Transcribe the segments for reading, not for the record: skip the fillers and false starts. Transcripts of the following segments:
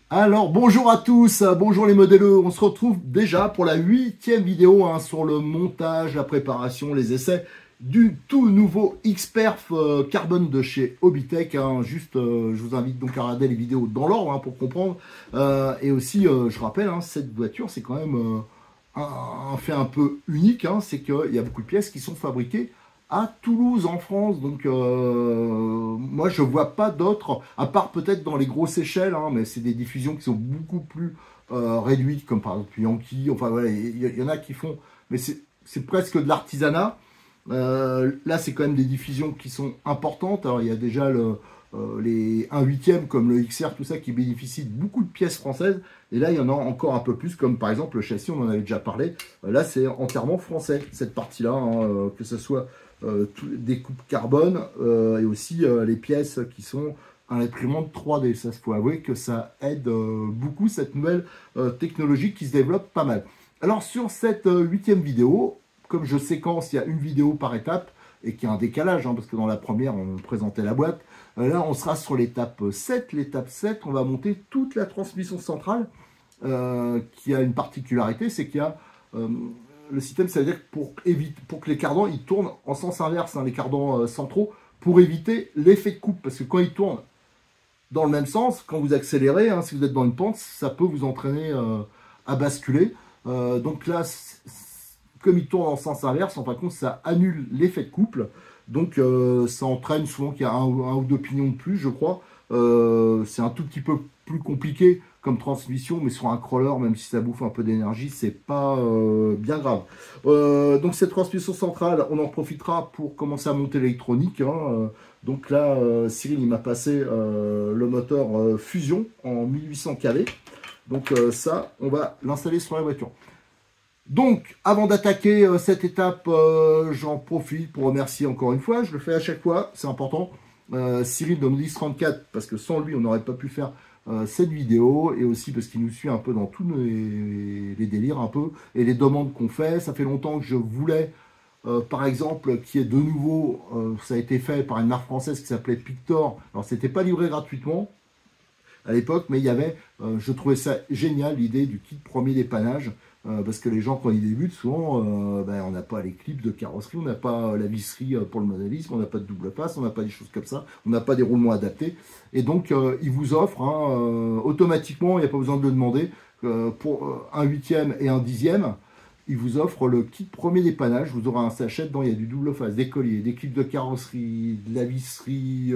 Alors bonjour à tous, bonjour les modèleux, on se retrouve déjà pour la 8e vidéo sur le montage, la préparation, les essais du tout nouveau X-Perf Carbone de chez Hobbytech. Je vous invite donc à regarder les vidéos dans l'ordre pour comprendre. Et aussi, je rappelle, cette voiture c'est quand même un fait un peu unique, c'est qu'il y a beaucoup de pièces qui sont fabriquées à Toulouse en France, donc moi je vois pas d'autres, à part peut-être dans les grosses échelles, mais c'est des diffusions qui sont beaucoup plus réduites, comme par exemple Yankee, enfin voilà, il y en a qui font, mais c'est presque de l'artisanat. Là c'est quand même des diffusions qui sont importantes. Alors il y a déjà les 1/8 comme le XR, tout ça qui bénéficient de beaucoup de pièces françaises, et là il y en a encore un peu plus, comme par exemple le châssis, on en avait déjà parlé. Là c'est entièrement français cette partie là, que ce soit des coupes carbone et aussi les pièces qui sont à l'imprimante 3D. Ça, il faut avouer que ça aide beaucoup, cette nouvelle technologie qui se développe pas mal. Alors sur cette 8e vidéo, comme je séquence, il y a une vidéo par étape et qu'il y a un décalage, parce que dans la première on présentait la boîte. Là on sera sur l'étape 7. L'étape 7, on va monter toute la transmission centrale qui a une particularité, c'est qu'il y a le système, ça veut dire que pour que les cardans ils tournent en sens inverse, les cardans centraux, pour éviter l'effet de coupe. Parce que quand ils tournent dans le même sens, quand vous accélérez, si vous êtes dans une pente, ça peut vous entraîner à basculer. Donc là, comme ils tournent en sens inverse, en fin de compte, ça annule l'effet de couple. Donc ça entraîne souvent qu'il y a un ou deux pignons de plus, je crois. C'est un tout petit peu plus compliqué comme transmission, mais sur un crawler, même si ça bouffe un peu d'énergie, c'est pas bien grave. Donc cette transmission centrale, on en profitera pour commencer à monter l'électronique. Donc là, Cyril, il m'a passé le moteur Fusion en 1800 kV. Donc ça, on va l'installer sur la voiture. Donc, avant d'attaquer cette étape, j'en profite pour remercier encore une fois, je le fais à chaque fois, c'est important, Cyril de Modis34, parce que sans lui, on n'aurait pas pu faire cette vidéo, et aussi parce qu'il nous suit un peu dans tous les délires un peu, et les demandes qu'on fait. Ça fait longtemps que je voulais, par exemple, qu'il y ait de nouveau, ça a été fait par une marque française qui s'appelait Pictor. Alors, c'était pas livré gratuitement à l'époque, mais il y avait, je trouvais ça génial, l'idée du kit premier dépannage, parce que les gens, quand ils débutent, souvent, on n'a pas les clips de carrosserie, on n'a pas la visserie pour le modélisme, on n'a pas de double face, on n'a pas des choses comme ça, on n'a pas des roulements adaptés. Et donc, ils vous offrent automatiquement, il n'y a pas besoin de le demander, pour un 8e et un 10e, ils vous offrent le kit premier dépannage. Vous aurez un sachet dedans, il y a du double face, des colliers, des clips de carrosserie, de la visserie,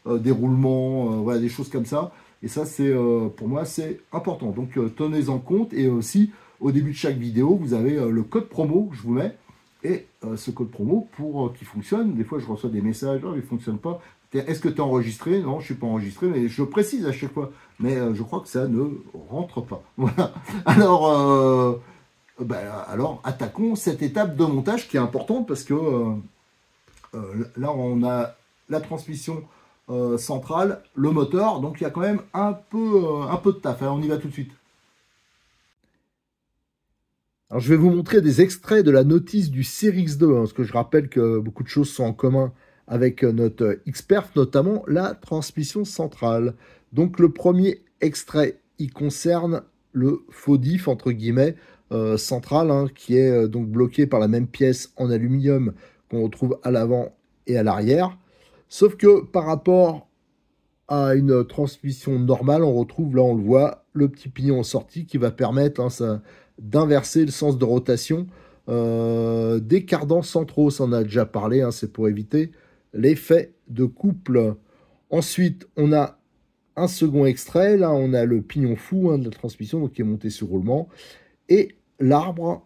des roulements, voilà, des choses comme ça. Et ça, c'est pour moi, c'est important. Donc, tenez-en compte. Et aussi, au début de chaque vidéo, vous avez le code promo que je vous mets. Et ce code promo, pour qu'il fonctionne, des fois, je reçois des messages, il ne fonctionne pas. Est-ce que tu es enregistré? Non, je ne suis pas enregistré, mais je précise à chaque fois. Mais je crois que ça ne rentre pas. Voilà. Alors, attaquons cette étape de montage qui est importante, parce que là, on a la transmission centrale, le moteur, donc il y a quand même un peu de taf. Alors on y va tout de suite. Alors je vais vous montrer des extraits de la notice du Series 2, parce que je rappelle que beaucoup de choses sont en commun avec notre X-Perf, notamment la transmission centrale. Donc le premier extrait, il concerne le faux diff, entre guillemets, central, qui est donc bloqué par la même pièce en aluminium qu'on retrouve à l'avant et à l'arrière. Sauf que par rapport à une transmission normale, on retrouve, là on le voit, le petit pignon en sortie qui va permettre d'inverser le sens de rotation des cardans centraux. Ça on a déjà parlé, c'est pour éviter l'effet de couple. Ensuite, on a un second extrait. Là, on a le pignon fou de la transmission, donc qui est monté sur roulement, et l'arbre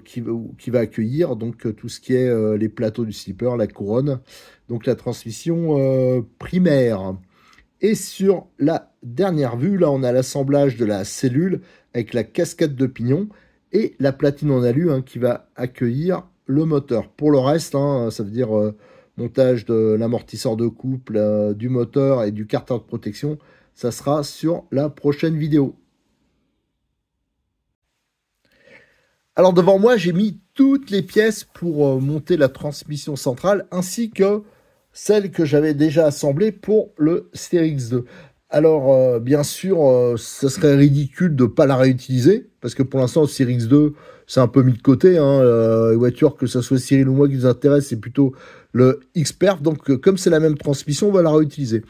qui va accueillir donc tout ce qui est les plateaux du slipper, la couronne, donc la transmission primaire. Et sur la dernière vue, là, on a l'assemblage de la cellule avec la cascade de pignon et la platine en alu qui va accueillir le moteur. Pour le reste, ça veut dire montage de l'amortisseur de couple, du moteur et du carter de protection, ça sera sur la prochaine vidéo. Alors devant moi, j'ai mis toutes les pièces pour monter la transmission centrale, ainsi que celle que j'avais déjà assemblée pour le Sterix 2. Alors, bien sûr, ça serait ridicule de ne pas la réutiliser, parce que pour l'instant, le Sterix 2, c'est un peu mis de côté. Les voitures, que ce soit Cyril ou moi qui nous intéresse, c'est plutôt le Xperf. Donc, comme c'est la même transmission, on va la réutiliser.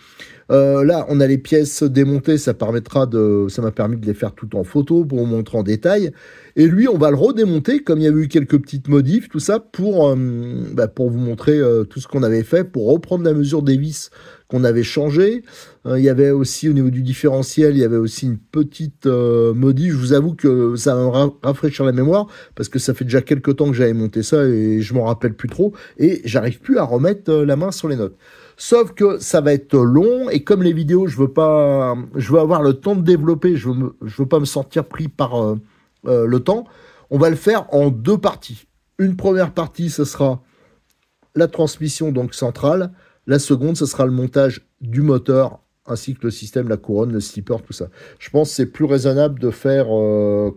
Là, on a les pièces démontées, ça m'a permis de les faire tout en photo pour vous montrer en détail. Et lui, on va le redémonter, comme il y a eu quelques petites modifs, tout ça, pour vous montrer tout ce qu'on avait fait, pour reprendre la mesure des vis qu'on avait changé. Il y avait aussi, au niveau du différentiel, il y avait aussi une petite modif. Je vous avoue que ça va me rafraîchir la mémoire, parce que ça fait déjà quelques temps que j'avais monté ça, et je m'en rappelle plus trop, et j'arrive plus à remettre la main sur les notes. Sauf que ça va être long, et comme les vidéos, je veux avoir le temps de développer, je veux pas me sentir pris par le temps. On va le faire en deux parties. Une première partie, ce sera la transmission donc centrale. La seconde, ce sera le montage du moteur, ainsi que le système, la couronne, le slipper, tout ça. Je pense que c'est plus raisonnable de faire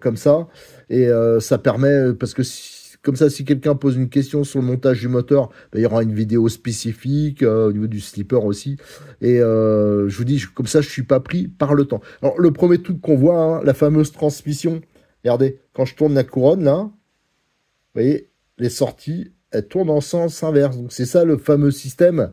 comme ça, et ça permet, parce que comme ça, si quelqu'un pose une question sur le montage du moteur, il y aura une vidéo spécifique au niveau du slipper aussi. Et je vous dis, comme ça, je ne suis pas pris par le temps. Alors, le premier truc qu'on voit, la fameuse transmission. Regardez, quand je tourne la couronne, là, vous voyez, les sorties, elles tournent en sens inverse. Donc, c'est ça le fameux système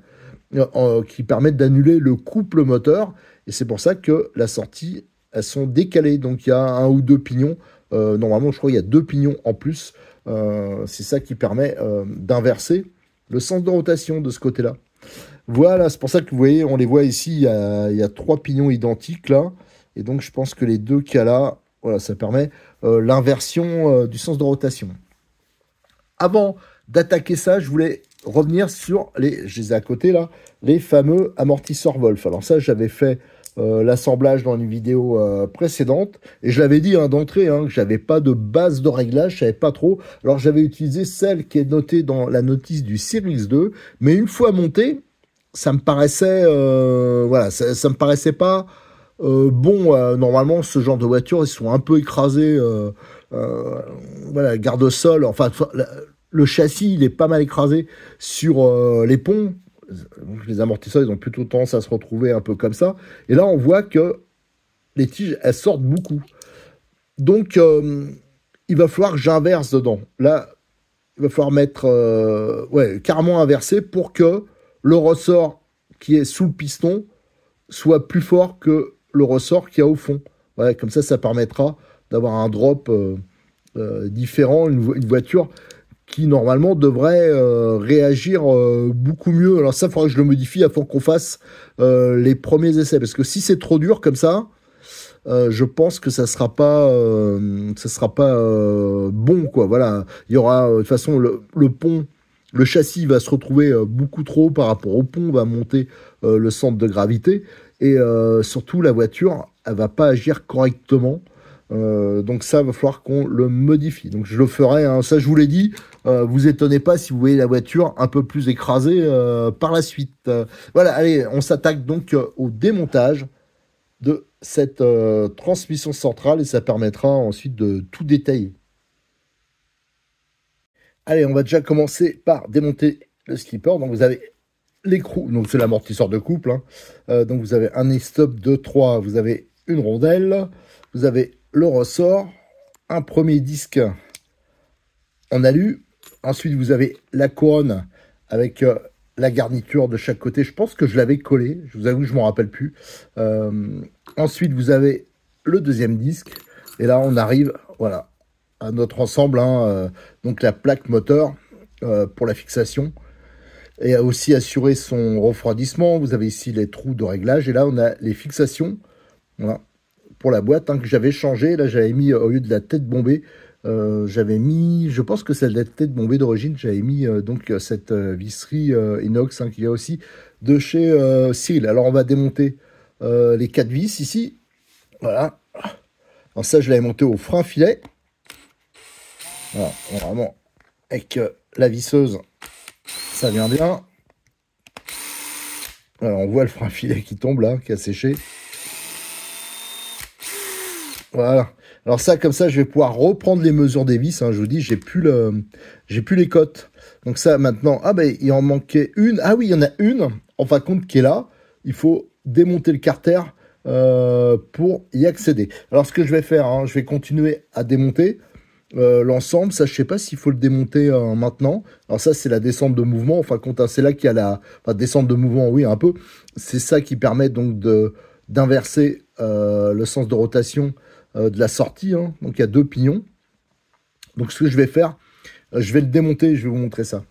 qui permet d'annuler le couple moteur. Et c'est pour ça que la sortie, elles sont décalées. Donc, il y a un ou deux pignons. Normalement, je crois qu'il y a deux pignons en plus. C'est ça qui permet d'inverser le sens de rotation de ce côté-là. Voilà, c'est pour ça que vous voyez, on les voit ici, il y a trois pignons identiques là. Et donc, je pense que les deux qu'il y a là, voilà, ça permet l'inversion du sens de rotation. Avant d'attaquer ça, je voulais revenir sur je les ai à côté là, les fameux amortisseurs Wolf. Alors ça, j'avais fait l'assemblage dans une vidéo précédente, et je l'avais dit d'entrée que j'avais pas de base de réglage, je savais pas trop. Alors j'avais utilisé celle qui est notée dans la notice du Sterix 2, mais une fois monté, ça me paraissait ça me paraissait pas bon. Normalement, ce genre de voitures, ils sont un peu écrasés, garde-sol, enfin le châssis, il est pas mal écrasé sur les ponts. Les amortisseurs, ils ont plutôt tendance à se retrouver un peu comme ça. Et là, on voit que les tiges, elles sortent beaucoup. Donc, il va falloir que j'inverse dedans. Là, il va falloir mettre carrément inversé pour que le ressort qui est sous le piston soit plus fort que le ressort qu'il y a au fond. Ouais, comme ça permettra d'avoir un drop différent, une voiture qui normalement devrait réagir beaucoup mieux. Alors ça, il faudra que je le modifie afin qu'on fasse les premiers essais. Parce que si c'est trop dur comme ça, je pense que ça sera pas bon, quoi. Voilà, il y aura de toute façon le pont, le châssis va se retrouver beaucoup trop par rapport au pont, va monter le centre de gravité, et surtout la voiture, elle va pas agir correctement. Donc ça va falloir qu'on le modifie. Donc je le ferai, ça je vous l'ai dit. Vous étonnez pas si vous voyez la voiture un peu plus écrasée par la suite. Voilà, allez, on s'attaque donc au démontage de cette transmission centrale, et ça permettra ensuite de tout détailler. Allez, on va déjà commencer par démonter le slipper. Donc vous avez l'écrou, donc c'est l'amortisseur de couple. Donc vous avez un stop de 3, vous avez une rondelle, vous avez le ressort, un premier disque en alu. Ensuite, vous avez la couronne avec la garniture de chaque côté. Je pense que je l'avais collé. Je vous avoue, je ne m'en rappelle plus. Ensuite, vous avez le deuxième disque. Et là, on arrive à notre ensemble. Donc, la plaque moteur pour la fixation. Et aussi assurer son refroidissement. Vous avez ici les trous de réglage. Et là, on a les fixations. Voilà. Pour la boîte que j'avais changé. Là, j'avais mis, au lieu de la tête bombée, j'avais mis, je pense que c'est la tête bombée d'origine, j'avais mis donc cette visserie inox qu'il y a aussi de chez Cyril. Alors, on va démonter les 4 vis ici. Voilà. Alors ça, je l'avais monté au frein filet. Voilà, vraiment, avec la visseuse, ça vient bien. Voilà, on voit le frein filet qui tombe là, qui a séché. Voilà. Alors ça, comme ça, je vais pouvoir reprendre les mesures des vis. Hein. Je vous dis, j'ai plus les cotes. Donc ça, maintenant, ah ben, il en manquait une. Ah oui, il y en a une, en fin de compte, qui est là. Il faut démonter le carter pour y accéder. Alors ce que je vais faire, hein, je vais continuer à démonter l'ensemble. Ça, je sais pas s'il faut le démonter maintenant. Alors ça, c'est la descente de mouvement. En fin de compte, hein, c'est là qu'il y a la descente de mouvement, oui, un peu. C'est ça qui permet donc d'inverser le sens de rotation de la sortie. Hein. Donc il y a deux pignons. Donc ce que je vais faire, je vais le démonter et je vais vous montrer ça.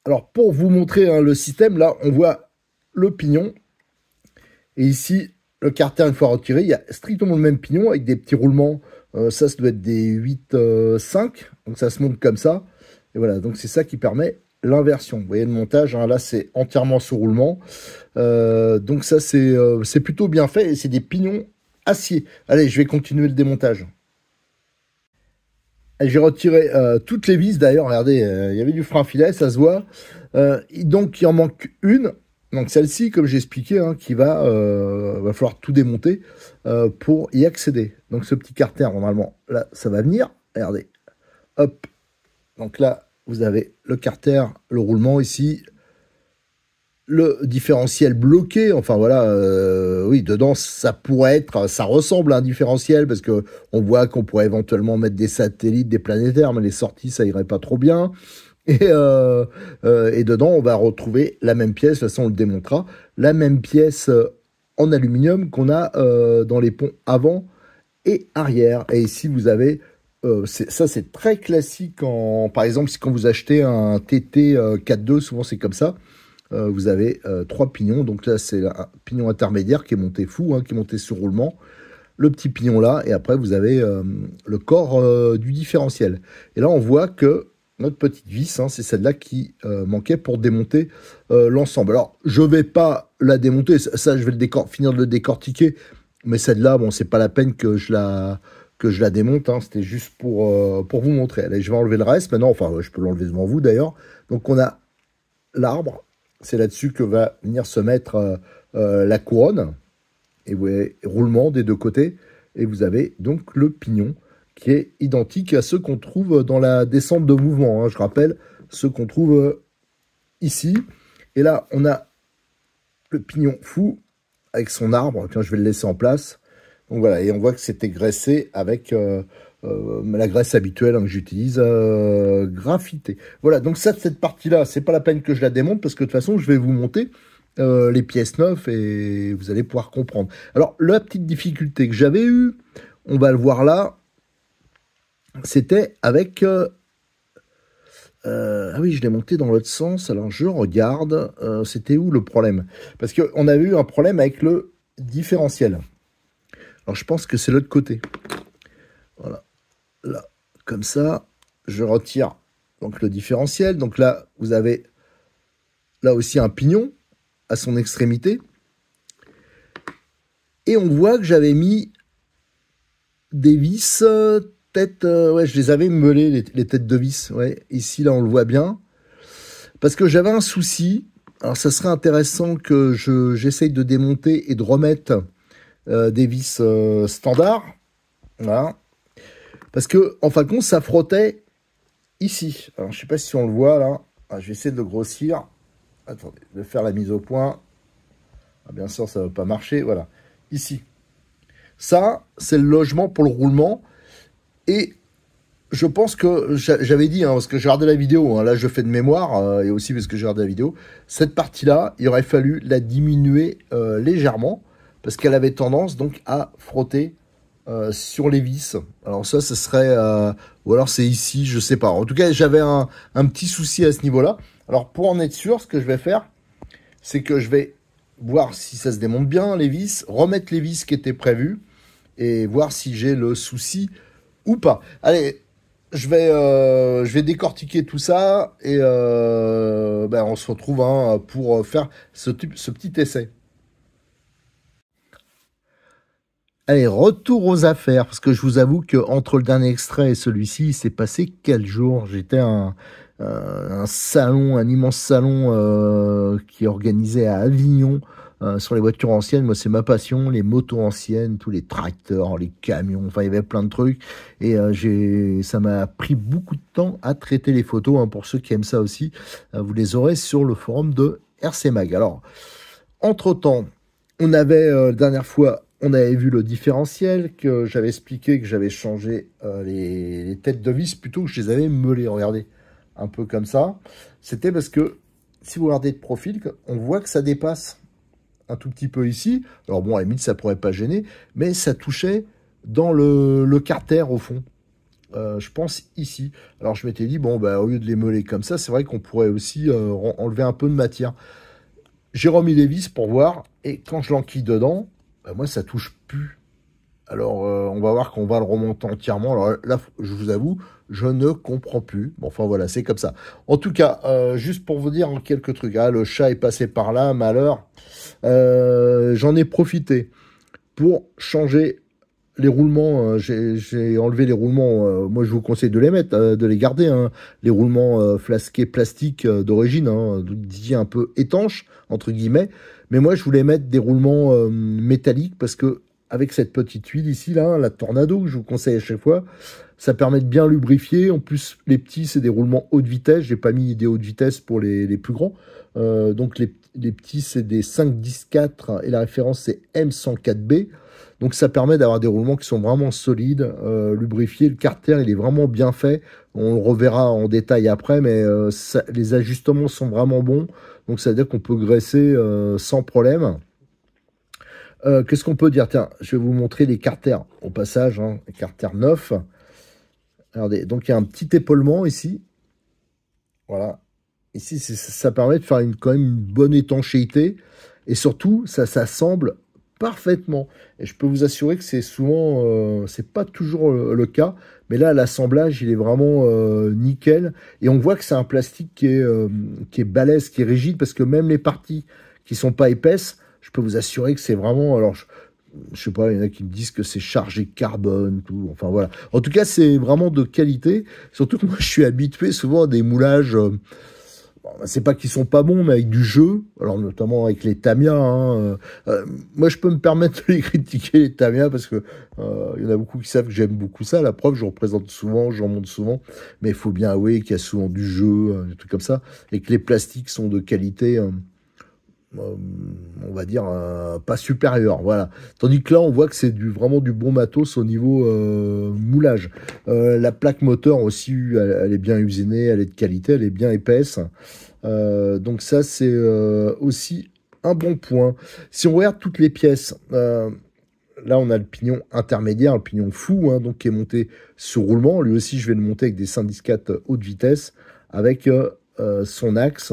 Alors pour vous montrer hein, le système, là on voit le pignon. Et ici, le carter une fois retiré, il y a strictement le même pignon avec des petits roulements. Ça doit être des 8-5. Donc ça se monte comme ça. Et voilà, donc c'est ça qui permet l'inversion. Vous voyez le montage, hein, là c'est entièrement sous roulement. Donc ça c'est plutôt bien fait et c'est des pignons acier. Allez, je vais continuer le démontage. J'ai retiré toutes les vis d'ailleurs, regardez, il y avait du frein filet, ça se voit. Donc il en manque une, donc celle-ci, comme j'ai expliqué, hein, qui va falloir tout démonter pour y accéder. Donc ce petit carter, normalement, là, ça va venir, regardez, hop. Donc là, vous avez le carter, le roulement ici, le différentiel bloqué, enfin voilà, oui, dedans, ça pourrait être, ça ressemble à un différentiel, parce que on voit qu'on pourrait éventuellement mettre des satellites, des planétaires, mais les sorties, ça irait pas trop bien. Et dedans, on va retrouver la même pièce, de toute façon, on le démontrera, la même pièce en aluminium qu'on a dans les ponts avant et arrière. Et ici, vous avez, ça c'est très classique, par exemple, si quand vous achetez un TT 4.2, souvent c'est comme ça, vous avez trois pignons. Donc là, c'est un pignon intermédiaire qui est monté fou, hein, qui est monté sur roulement. Le petit pignon là, et après, vous avez le corps du différentiel. Et là, on voit que notre petite vis, hein, c'est celle-là qui manquait pour démonter l'ensemble. Alors, je vais pas la démonter. Ça je vais finir de le décortiquer. Mais celle-là, bon, c'est pas la peine que je la démonte. Hein. C'était juste pour vous montrer. Allez, je vais enlever le reste. Maintenant, enfin, je peux l'enlever devant vous d'ailleurs. Donc, on a l'arbre. C'est là-dessus que va venir se mettre la couronne. Et vous voyez, roulement des deux côtés. Et vous avez donc le pignon qui est identique à ceux qu'on trouve dans la descente de mouvement. Hein. Je rappelle, ceux qu'on trouve ici. Et là, on a le pignon fou avec son arbre. Tiens, je vais le laisser en place. Donc voilà, et on voit que c'était graissé avec la graisse habituelle hein, que j'utilise, graphité. Voilà, donc ça, cette partie-là, c'est pas la peine que je la démonte parce que de toute façon, je vais vous monter les pièces neuves et vous allez pouvoir comprendre. Alors, la petite difficulté que j'avais eue, on va le voir là, c'était avec... ah oui, je l'ai monté dans l'autre sens. Alors, je regarde. C'était où le problème? Parce qu'on avait eu un problème avec le différentiel. Alors, je pense que c'est l'autre côté. Voilà. Là, comme ça, je retire donc le différentiel. Donc là, vous avez là aussi un pignon à son extrémité. Et on voit que j'avais mis des vis têtes... ouais, je les avais meulées, les têtes de vis. Ouais, ici, là, on le voit bien. Parce que j'avais un souci. Alors, ça serait intéressant que j'essaye de démonter et de remettre des vis standards. Voilà. Parce que, en fin de compte, ça frottait ici. Alors, je ne sais pas si on le voit, là. Ah, je vais essayer de le grossir. Attendez, je vais faire la mise au point. Ah, bien sûr, ça ne va pas marcher. Voilà. Ici. Ça, c'est le logement pour le roulement. Et je pense que, j'avais dit, hein, parce que j'ai regardé la vidéo, hein, là je fais de mémoire, et aussi parce que j'ai regardé la vidéo, cette partie-là, il aurait fallu la diminuer légèrement, parce qu'elle avait tendance donc à frotter sur les vis. Alors ça, ce serait... ou alors c'est ici, je sais pas. En tout cas, j'avais un petit souci à ce niveau-là. Alors pour en être sûr, ce que je vais faire, c'est que je vais voir si ça se démonte bien, les vis, remettre les vis qui étaient prévues, et voir si j'ai le souci ou pas. Allez, je vais décortiquer tout ça, et ben on se retrouve hein, pour faire ce petit essai. Allez, retour aux affaires, parce que je vous avoue que entre le dernier extrait et celui-ci, il s'est passé quel jour? J'étais à un salon, un immense salon qui est organisé à Avignon sur les voitures anciennes. Moi, c'est ma passion, les motos anciennes, tous les tracteurs, les camions, enfin, il y avait plein de trucs. Et ça m'a pris beaucoup de temps à traiter les photos. Hein, pour ceux qui aiment ça aussi, vous les aurez sur le forum de RC Mag. Alors, entre-temps, on avait, la dernière fois, on avait vu le différentiel, que j'avais expliqué que j'avais changé les têtes de vis plutôt que je les avais meulées. Regardez, un peu comme ça. C'était parce que, si vous regardez de profil, on voit que ça dépasse un tout petit peu ici. Alors bon, à la limite, ça pourrait pas gêner, mais ça touchait dans le carter au fond. Je pense ici. Alors je m'étais dit, bon, bah, au lieu de les meuler comme ça, c'est vrai qu'on pourrait aussi enlever un peu de matière. J'ai remis les vis pour voir, et quand je l'enquille dedans, bah moi ça touche plus. Alors on va voir qu'on va le remonter entièrement. Alors là, je vous avoue, je ne comprends plus. Bon, enfin voilà, c'est comme ça. En tout cas, juste pour vous dire quelques trucs. Ah, le chat est passé par là, malheur. J'en ai profité pour changer les roulements. J'ai enlevé les roulements. Moi, je vous conseille de les mettre, de les garder. Hein, les roulements flasqués plastique d'origine, hein, dit un peu étanches entre guillemets. Mais moi, je voulais mettre des roulements métalliques parce que avec cette petite huile ici, là, la Tornado, que je vous conseille à chaque fois, ça permet de bien lubrifier. En plus, les petits, c'est des roulements haute vitesse. J'ai pas mis des hautes vitesses pour les plus grands. Donc, les petits, c'est des 5-10-4 et la référence, c'est M104B. Donc, ça permet d'avoir des roulements qui sont vraiment solides, lubrifiés. Le carter, il est vraiment bien fait. On le reverra en détail après, mais les ajustements sont vraiment bons. Donc, ça veut dire qu'on peut graisser sans problème. Qu'est-ce qu'on peut dire? Tiens, je vais vous montrer les carters au passage, hein, les carters neufs. Regardez, donc il y a un petit épaulement ici. Voilà. Ici, ça permet de faire quand même une bonne étanchéité. Et surtout, ça s'assemble parfaitement. Et je peux vous assurer que c'est souvent, c'est pas toujours le cas. Mais là, l'assemblage, il est vraiment nickel. Et on voit que c'est un plastique qui est balèze, qui est rigide, parce que même les parties qui sont pas épaisses, je peux vous assurer que c'est vraiment... Alors, je sais pas, il y en a qui me disent que c'est chargé carbone, tout. Enfin, voilà. En tout cas, c'est vraiment de qualité. Surtout que moi, je suis habitué souvent à des moulages... bon, c'est pas qu'ils sont pas bons, mais avec du jeu. Alors, notamment avec les Tamiya. Hein, moi, je peux me permettre de les critiquer, les Tamiya, parce que il y en a beaucoup qui savent que j'aime beaucoup ça. La preuve, je représente souvent, j'en montre souvent. Mais il faut bien avouer qu'il y a souvent du jeu, des trucs comme ça. Et que les plastiques sont de qualité... on va dire pas supérieur, voilà. Tandis que là, on voit que c'est vraiment du bon matos au niveau moulage. La plaque moteur aussi, elle est bien usinée, elle est de qualité, elle est bien épaisse. Donc ça, c'est aussi un bon point. Si on regarde toutes les pièces, là, on a le pignon intermédiaire, le pignon fou, hein, donc qui est monté sur roulement. Lui aussi, je vais le monter avec des 114 haute vitesse, avec son axe.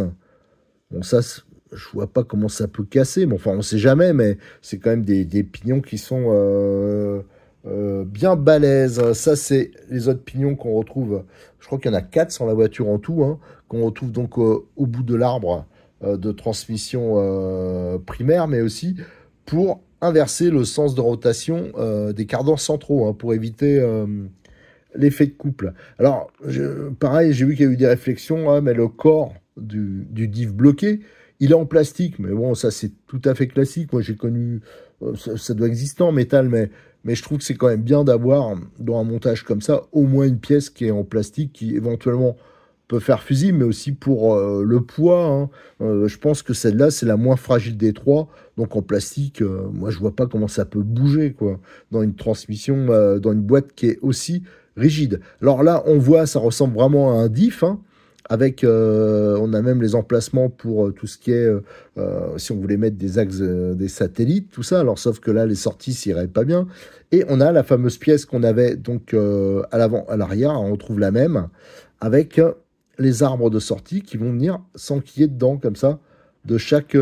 Bon, ça, je vois pas comment ça peut casser, mais enfin, on sait jamais, mais c'est quand même des pignons qui sont bien balèzes. Ça, c'est les autres pignons qu'on retrouve. Je crois qu'il y en a 4 sur la voiture en tout, hein, qu'on retrouve donc au bout de l'arbre de transmission primaire, mais aussi pour inverser le sens de rotation des cardans centraux, hein, pour éviter l'effet de couple. Alors, pareil, j'ai vu qu'il y a eu des réflexions, hein, mais le corps du diff bloqué, il est en plastique, mais bon, ça c'est tout à fait classique. Moi j'ai connu, ça doit exister en métal, mais je trouve que c'est quand même bien d'avoir dans un montage comme ça au moins une pièce qui est en plastique, qui éventuellement peut faire fusible, mais aussi pour le poids. Hein. Je pense que celle-là c'est la moins fragile des trois, donc en plastique, moi je vois pas comment ça peut bouger quoi dans une transmission, dans une boîte qui est aussi rigide. Alors là on voit, ça ressemble vraiment à un diff. Hein. Avec, on a même les emplacements pour tout ce qui est, si on voulait mettre des axes, des satellites, tout ça. Alors, sauf que là, les sorties s'iraient pas bien. Et on a la fameuse pièce qu'on avait donc à l'avant, à l'arrière. On retrouve la même avec les arbres de sortie qui vont venir s'enquiller dedans comme ça de chaque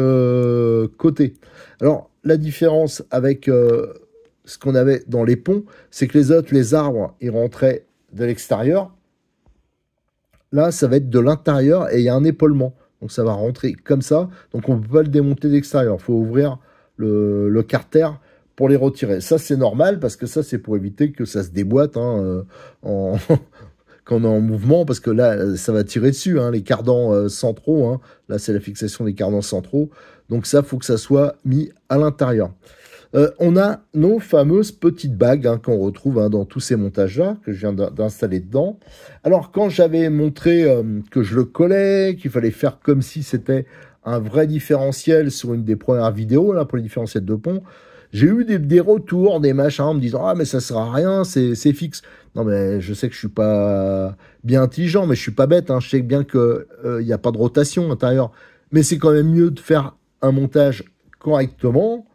côté. Alors, la différence avec ce qu'on avait dans les ponts, c'est que les autres, les arbres, ils rentraient de l'extérieur. Là, ça va être de l'intérieur et il y a un épaulement. Donc, ça va rentrer comme ça. Donc, on ne peut pas le démonter de l'extérieur. Il faut ouvrir le carter pour les retirer. Ça, c'est normal, parce que ça, c'est pour éviter que ça se déboîte hein, quand on est en mouvement, parce que là, ça va tirer dessus, hein, les cardans centraux. Hein. Là, c'est la fixation des cardans centraux. Donc ça, il faut que ça soit mis à l'intérieur. On a nos fameuses petites bagues hein, qu'on retrouve hein, dans tous ces montages-là, que je viens d'installer dedans. Alors, quand j'avais montré que je le collais, qu'il fallait faire comme si c'était un vrai différentiel sur une des premières vidéos, là, pour les différentiels de pont, j'ai eu des retours, des machins, en me disant « Ah, mais ça sert à rien, c'est fixe. » Non, mais je sais que je suis pas bien intelligent, mais je suis pas bête. Hein, je sais bien qu'il n'y a pas de rotation intérieure. Mais c'est quand même mieux de faire un montage correctement,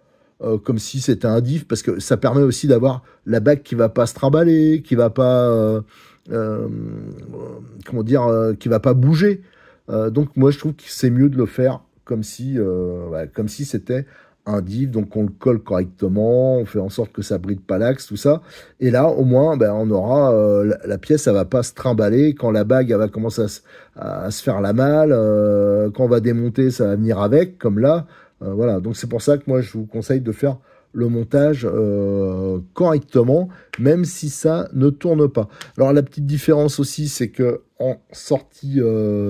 comme si c'était un diff, parce que ça permet aussi d'avoir la bague qui va pas se trimballer, qui va pas, comment dire, qui va pas bouger. Donc moi je trouve que c'est mieux de le faire comme si c'était un diff, donc on le colle correctement, on fait en sorte que ça bride pas l'axe, tout ça. Et là au moins ben, on aura la pièce, elle va pas se trimballer quand la bague elle va commencer à se faire la malle, quand on va démonter ça va venir avec, comme là. Voilà, donc c'est pour ça que moi je vous conseille de faire le montage correctement, même si ça ne tourne pas. Alors la petite différence aussi, c'est que en sortie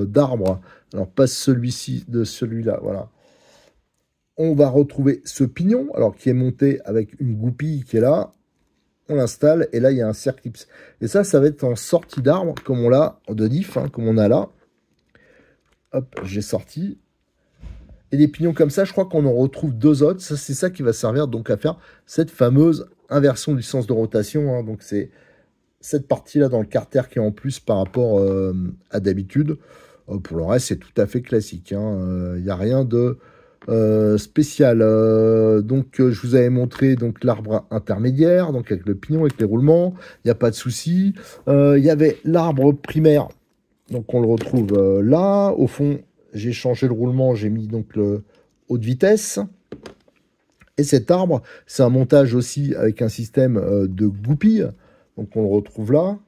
d'arbre, alors pas celui-ci, de celui-là, voilà, on va retrouver ce pignon, alors qui est monté avec une goupille qui est là, on l'installe, et là il y a un circlips. Et ça va être en sortie d'arbre, comme on l'a, de diff, hein, comme on a là. Hop, j'ai sorti. Et des pignons comme ça, je crois qu'on en retrouve deux autres. Ça, c'est ça qui va servir donc à faire cette fameuse inversion du sens de rotation. Hein. Donc c'est cette partie-là dans le carter qui est en plus par rapport à d'habitude. Pour le reste, c'est tout à fait classique. Il n'y a rien de spécial. Je vous avais montré donc l'arbre intermédiaire, donc avec le pignon, avec les roulements. Il n'y a pas de souci. Il y avait l'arbre primaire. Donc on le retrouve là. Au fond, j'ai changé le roulement, j'ai mis donc le haute vitesse. Et cet arbre, c'est un montage aussi avec un système de goupilles. Donc on le retrouve là.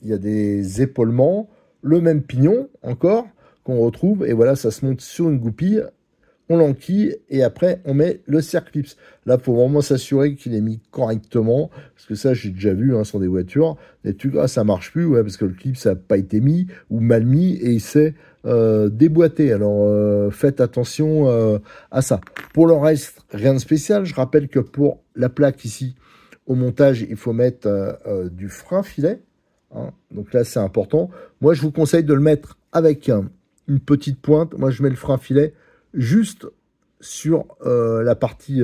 Il y a des épaulements, le même pignon encore qu'on retrouve. Et voilà, ça se monte sur une goupille. On l'enquille et après on met le circlips. Là, il faut vraiment s'assurer qu'il est mis correctement. Parce que ça, j'ai déjà vu hein, sur des voitures. Des trucs, ah, ça marche plus, ouais, parce que le clip, ça n'a pas été mis ou mal mis et il s'est déboîté. Alors, faites attention à ça. Pour le reste, rien de spécial. Je rappelle que pour la plaque ici, au montage, il faut mettre du frein filet. Hein. Donc là, c'est important. Moi, je vous conseille de le mettre avec une petite pointe. Moi, je mets le frein filet juste sur la partie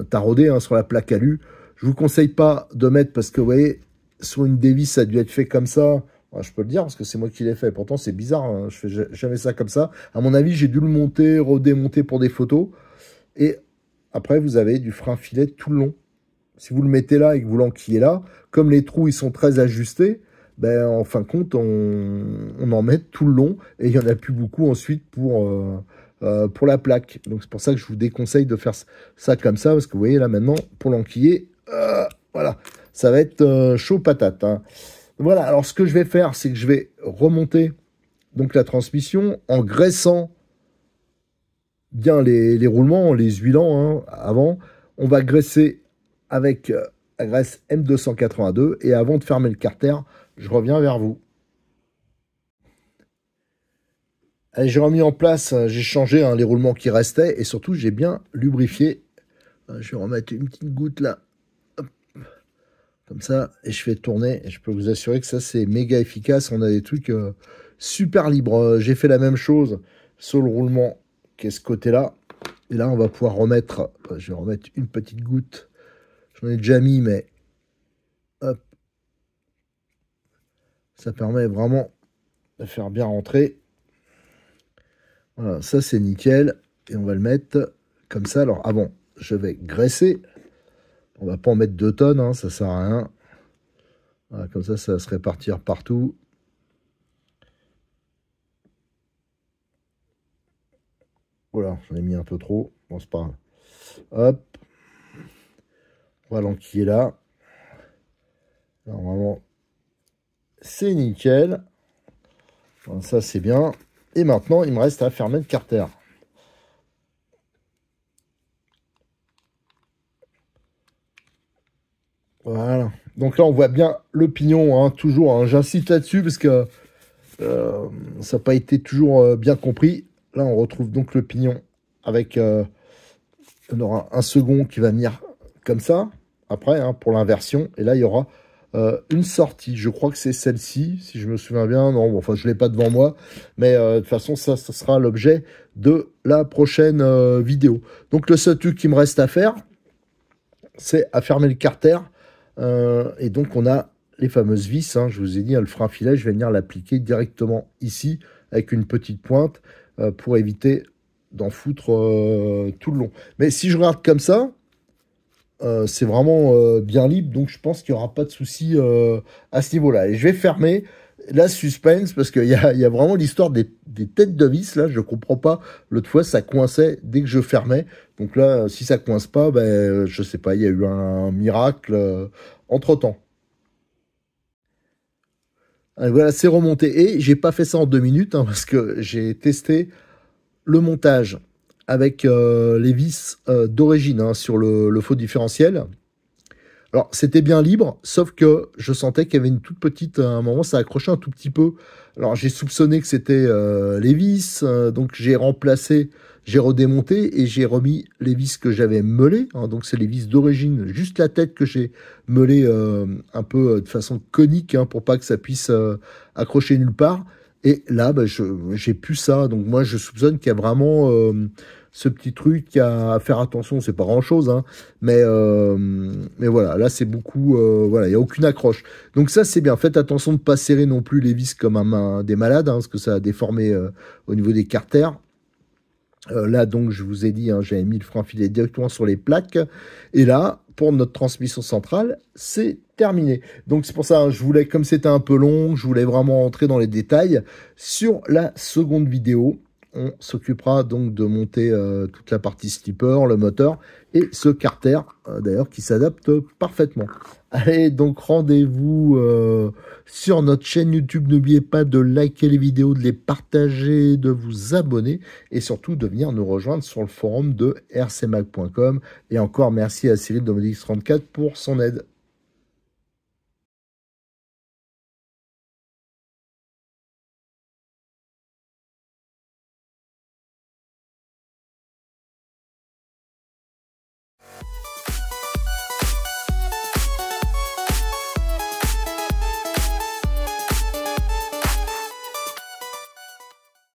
taraudée, hein, sur la plaque alu. Je vous conseille pas de mettre, parce que vous voyez, sur une dévis, ça a dû être fait comme ça. Je peux le dire, parce que c'est moi qui l'ai fait. Pourtant, c'est bizarre, hein, je fais jamais ça comme ça. À mon avis, j'ai dû le monter, redémonter pour des photos. Et après, vous avez du frein filet tout le long. Si vous le mettez là et que vous l'enquillez là, comme les trous, ils sont très ajustés, ben, en fin de compte, on en met tout le long et il n'y en a plus beaucoup ensuite pour la plaque. Donc, c'est pour ça que je vous déconseille de faire ça comme ça, parce que vous voyez, là, maintenant, pour l'enquiller, voilà, ça va être chaud patate. Hein. Voilà, alors ce que je vais faire, c'est que je vais remonter donc la transmission en graissant bien les roulements, en les huilant hein, avant. On va graisser avec la graisse M282 et avant de fermer le carter, je reviens vers vous. Allez, j'ai remis en place, j'ai changé hein, les roulements qui restaient et surtout j'ai bien lubrifié. Je vais remettre une petite goutte là, hop, comme ça, et je fais tourner. Et je peux vous assurer que ça c'est méga efficace. On a des trucs super libres. J'ai fait la même chose sur le roulement qui est ce côté-là. Et là, on va pouvoir remettre, je vais remettre une petite goutte. J'en ai déjà mis, mais hop. Ça permet vraiment de faire bien rentrer. Voilà, ça c'est nickel. Et on va le mettre comme ça. Alors avant, je vais graisser. On va pas en mettre 2 tonnes, hein, ça sert à rien. Voilà, comme ça, ça va se répartir partout. Voilà, j'en ai mis un peu trop. Bon, c'est pas grave. Hop. On va l'enquiller là. Normalement, c'est nickel. Voilà, ça, c'est bien. Et maintenant, il me reste à fermer le carter. Voilà. Donc là, on voit bien le pignon, hein, toujours. Hein. J'insiste là-dessus parce que ça n'a pas été toujours bien compris. Là, on retrouve donc le pignon avec... on aura un second qui va venir comme ça, après, hein, pour l'inversion. Et là, il y aura une sortie. Je crois que c'est celle-ci, si je me souviens bien. Non, bon, enfin, je ne l'ai pas devant moi. Mais de toute façon, ça sera l'objet de la prochaine vidéo. Donc, le seul truc qui me reste à faire, c'est à fermer le carter. Et donc, on a les fameuses vis. Hein, je vous ai dit, hein, le frein filet, je vais venir l'appliquer directement ici, avec une petite pointe, pour éviter d'en foutre tout le long. Mais si je regarde comme ça, c'est vraiment bien libre, donc je pense qu'il n'y aura pas de souci à ce niveau-là. Et je vais fermer la suspense, parce qu'il y a vraiment l'histoire des têtes de vis, là, je ne comprends pas. L'autre fois, ça coinçait dès que je fermais. Donc là, si ça coince pas, ben, je sais pas, il y a eu un miracle entre-temps. Voilà, c'est remonté. Et j'ai pas fait ça en 2 minutes, hein, parce que j'ai testé le montage avec les vis d'origine, hein, sur le faux différentiel. Alors, c'était bien libre, sauf que je sentais qu'il y avait une toute petite... À un moment, ça accrochait un tout petit peu. Alors, j'ai soupçonné que c'était les vis, donc j'ai remplacé, j'ai redémonté et j'ai remis les vis que j'avais meulées. Hein, donc, c'est les vis d'origine, juste la tête que j'ai meulée un peu de façon conique, hein, pour pas que ça puisse accrocher nulle part. Et là, bah, j'ai plus ça. Donc, moi, je soupçonne qu'il y a vraiment ce petit truc à faire attention. C'est pas grand-chose, hein, mais voilà, là c'est beaucoup, voilà, il n'y a aucune accroche. Donc ça c'est bien, faites attention de ne pas serrer non plus les vis comme des malades, hein, parce que ça a déformé au niveau des carters. Là donc je vous ai dit, hein, j'avais mis le frein filet directement sur les plaques, et là pour notre transmission centrale c'est terminé. Donc c'est pour ça, hein, je voulais, comme c'était un peu long, je voulais vraiment entrer dans les détails. Sur la seconde vidéo, on s'occupera donc de monter toute la partie slipper, le moteur et ce carter, d'ailleurs, qui s'adapte parfaitement. Allez, donc rendez-vous sur notre chaîne YouTube. N'oubliez pas de liker les vidéos, de les partager, de vous abonner et surtout de venir nous rejoindre sur le forum de rcmag.com. Et encore merci à Cyril Domodix34 pour son aide.